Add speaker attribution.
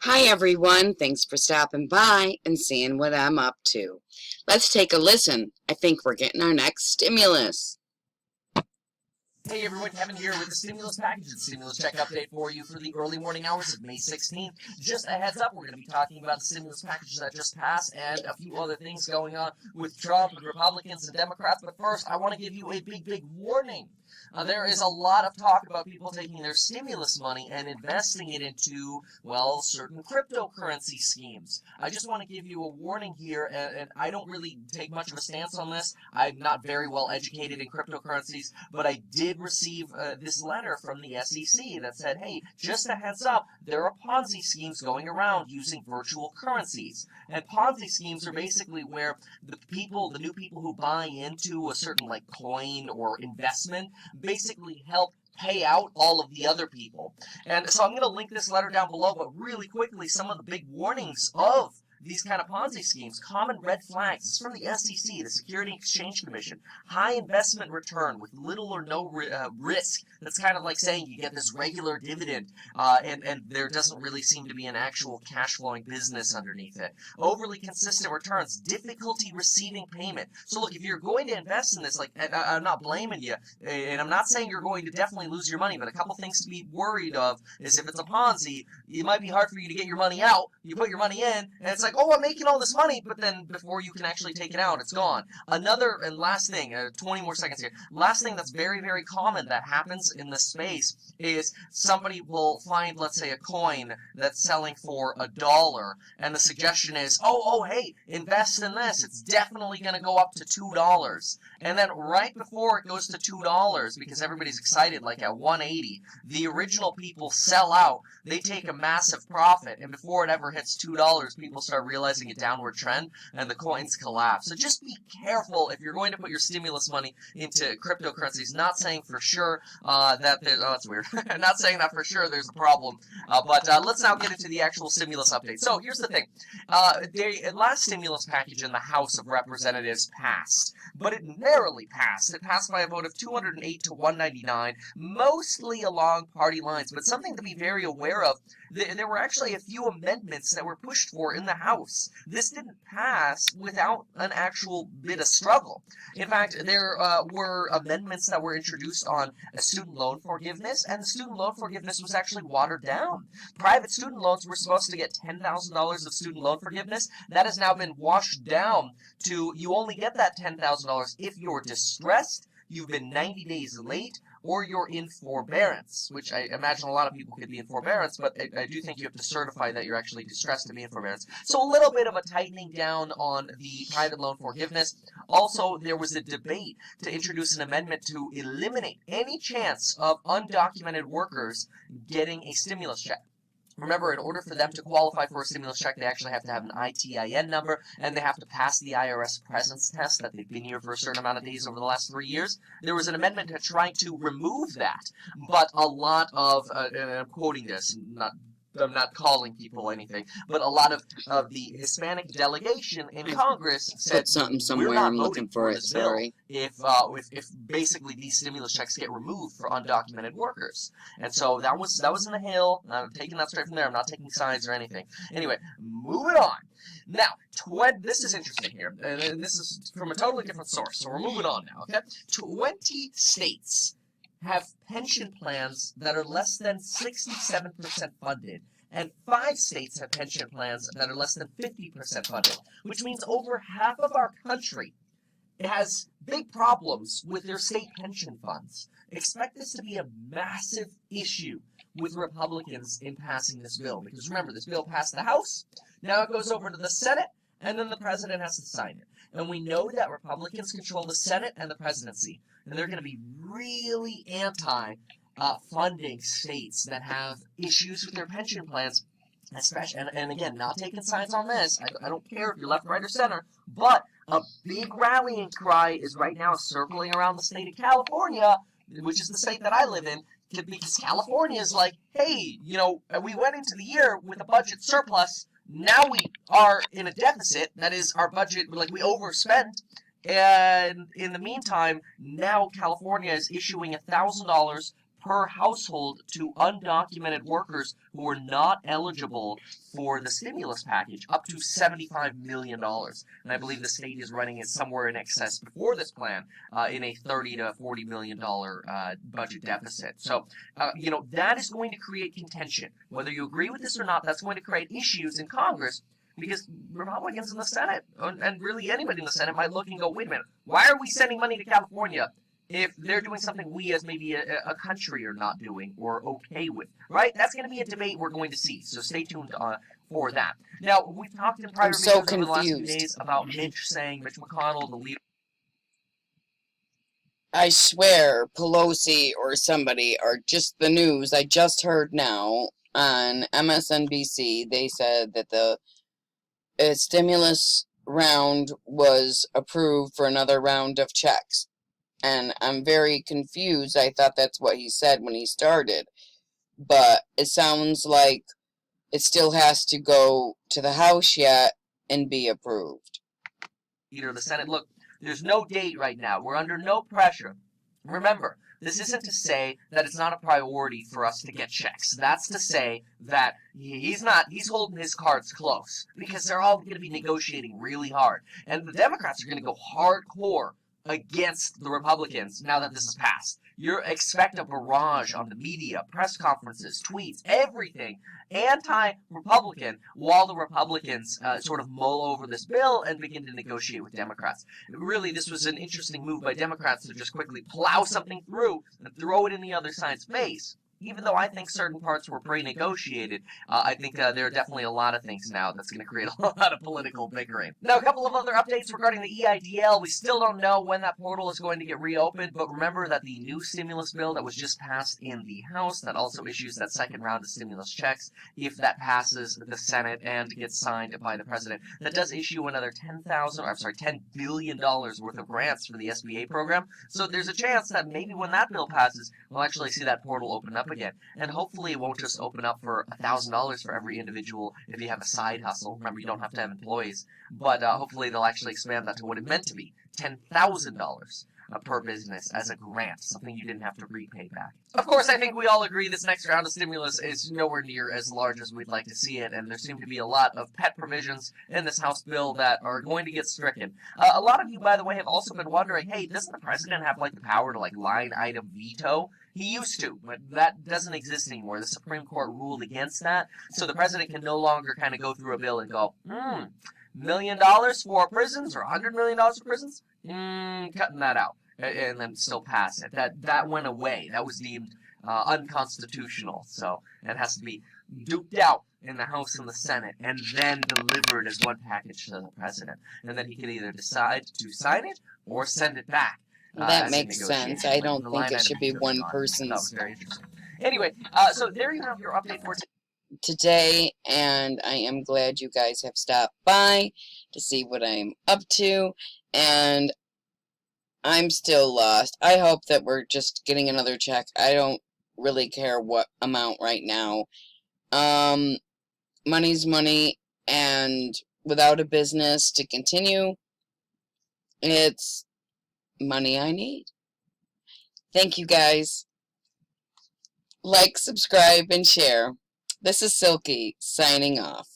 Speaker 1: Hi everyone, thanks for stopping by and seeing what I'm up to. Let's take a listen. I think we're getting our next stimulus.
Speaker 2: Hey everyone, Kevin here with the stimulus package and stimulus check update for you for the early morning hours of May 16th. Just a heads up, we're going to be talking about the stimulus package that just passed and a few other things going on with Trump and Republicans and Democrats. But first, I want to give you a big warning. There is a lot of talk about people taking their stimulus money and investing it into, well, certain cryptocurrency schemes. I just want to give you a warning here, and I don't really take much of a stance on this. I'm not very well educated in cryptocurrencies, but I did receive this letter from the SEC that said, hey, just a heads up, there are Ponzi schemes going around using virtual currencies. And Ponzi schemes are basically where the new people who buy into a certain like coin or investment basically help pay out all of the other people. And so I'm going to link this letter down below, but really quickly, some of the big warnings of these kind of Ponzi schemes, common red flags. This is from the SEC, the Security and Exchange Commission. High investment return with little or no risk. That's kind of like saying you get this regular dividend, and there doesn't really seem to be an actual cash flowing business underneath it. Overly consistent returns, difficulty receiving payment. So look, if you're going to invest in this, like, and I'm not blaming you, and I'm not saying you're going to definitely lose your money, but a couple things to be worried of is if it's a Ponzi, it might be hard for you to get your money out. You put your money in, and it's like, oh, I'm making all this money, but then before you can actually take it out, it's gone. Another and last thing, 20 more seconds here. Last thing that's very common that happens in this space is somebody will find, let's say, a coin that's selling for $1, and the suggestion is, hey, invest in this. It's definitely going to go up to $2. And then right before it goes to $2, because everybody's excited, like at 180, the original people sell out. They take a massive profit, and before it ever hits $2, people start realizing a downward trend, and the coins collapse. So just be careful if you're going to put your stimulus money into cryptocurrencies. Not saying for sure that there's, oh, that's weird. Not saying that for sure there's a problem, but let's now get into the actual stimulus update. So here's the thing. The last stimulus package in the House of Representatives passed, but it narrowly passed. It passed by a vote of 208 to 199, mostly along party lines, but something to be very aware of. There were actually a few amendments that were pushed for in the House. This didn't pass without an actual bit of struggle. In fact, there were amendments that were introduced on student loan forgiveness, and the student loan forgiveness was actually watered down. Private student loans were supposed to get $10,000 of student loan forgiveness. That has now been washed down to you only get that $10,000 if you're distressed, you've been 90 days late, or you're in forbearance, which I imagine a lot of people could be in forbearance, but I do think you have to certify that you're actually distressed to be in forbearance. So a little bit of a tightening down on the private loan forgiveness. Also, there was a debate to introduce an amendment to eliminate any chance of undocumented workers getting a stimulus check. Remember, in order for them to qualify for a stimulus check, they actually have to have an ITIN number, and they have to pass the IRS presence test that they've been here for a certain amount of days over the last 3 years. There was an amendment to try to remove that, but a lot of, and I'm quoting this, I'm not calling people anything, but a lot of the Hispanic delegation in Congress said,
Speaker 1: Put something
Speaker 2: we're
Speaker 1: somewhere.
Speaker 2: not
Speaker 1: I'm looking
Speaker 2: voting
Speaker 1: for it.
Speaker 2: this bill
Speaker 1: Sorry.
Speaker 2: if basically these stimulus checks get removed for undocumented workers. And so that was in the Hill. I'm taking that straight from there. I'm not taking sides or anything. Anyway, moving on. Now, this is interesting here, and this is from a totally different source. So we're moving on now. Okay, 20 states have pension plans that are less than 67% funded, and 5 states have pension plans that are less than 50% funded, which means over half of our country has big problems with their state pension funds. Expect this to be a massive issue with Republicans in passing this bill, because remember, this bill passed the House, now it goes over to the Senate, and then the president has to sign it. And we know that Republicans control the Senate and the presidency, and they're going to be really anti-funding states that have issues with their pension plans, especially, and again, not taking sides on this. I don't care if you're left, right, or center, but a big rallying cry is right now circling around the state of California, which is the state that I live in, because California is like, hey, we went into the year with a budget surplus. Now we are in a deficit. That is, our budget, like, we overspent. And in the meantime, now California is issuing $1,000 per household to undocumented workers who are not eligible for the stimulus package, up to $75 million. And I believe the state is running it somewhere in excess before this plan in a $30 to $40 million budget deficit. So, that is going to create contention. Whether you agree with this or not, that's going to create issues in Congress, because Republicans in the Senate, and really anybody in the Senate, might look and go, wait a minute, why are we sending money to California if they're doing something we as maybe a country are not doing or okay with, right? That's going to be a debate we're going to see, so stay tuned for that. Now, we've talked in prior videos over the last few days about Mitch McConnell, the leader.
Speaker 1: I swear Pelosi or somebody, or just the news, I just heard now on MSNBC, they said that the stimulus round was approved for another round of checks. And I'm very confused. I thought that's what he said when he started. But it sounds like it still has to go to the House yet and be approved.
Speaker 2: Leader of the Senate, look, there's no date right now. We're under no pressure. Remember, this isn't to say that it's not a priority for us to get checks. That's to say that he's holding his cards close, because they're all going to be negotiating really hard. And the Democrats are going to go hardcore against the Republicans now that this is passed. You expect a barrage on the media, press conferences, tweets, everything anti-Republican, while the Republicans sort of mull over this bill and begin to negotiate with Democrats. Really, this was an interesting move by Democrats to just quickly plow something through and throw it in the other side's face. Even though I think certain parts were pre-negotiated, I think there are definitely a lot of things now that's going to create a lot of political bickering. Now, a couple of other updates regarding the EIDL. We still don't know when that portal is going to get reopened, but remember that the new stimulus bill that was just passed in the House, that also issues that second round of stimulus checks, if that passes the Senate and gets signed by the president, that does issue another $10 billion worth of grants for the SBA program. So there's a chance that maybe when that bill passes, we'll actually see that portal open up again. And hopefully it won't just open up for $1,000 for every individual if you have a side hustle. Remember, you don't have to have employees. But hopefully they'll actually expand that to what it meant to be, $10,000 per business as a grant, something you didn't have to repay back. Of course, I think we all agree this next round of stimulus is nowhere near as large as we'd like to see it, and there seem to be a lot of pet provisions in this House bill that are going to get stricken. A lot of you, by the way, have also been wondering, hey, doesn't the president have the power to line item veto? He used to, but that doesn't exist anymore. The Supreme Court ruled against that, so the president can no longer kind of go through a bill and go, $1 million for prisons or $100 million for prisons? Cutting that out. And then still pass it. That went away. That was deemed unconstitutional. So it has to be duped out in the House and the Senate and then delivered as one package to the president. And then he can either decide to sign it or send it back.
Speaker 1: That makes sense. I don't think it should be one person's.
Speaker 2: That was very interesting. Anyway, so there you have your update for
Speaker 1: today, and I am glad you guys have stopped by to see what I'm up to, and I'm still lost. I hope that we're just getting another check. I don't really care what amount right now. Money's money, and without a business to continue, it's money I need. Thank you guys. Like, subscribe, and share. This is Silky, signing off.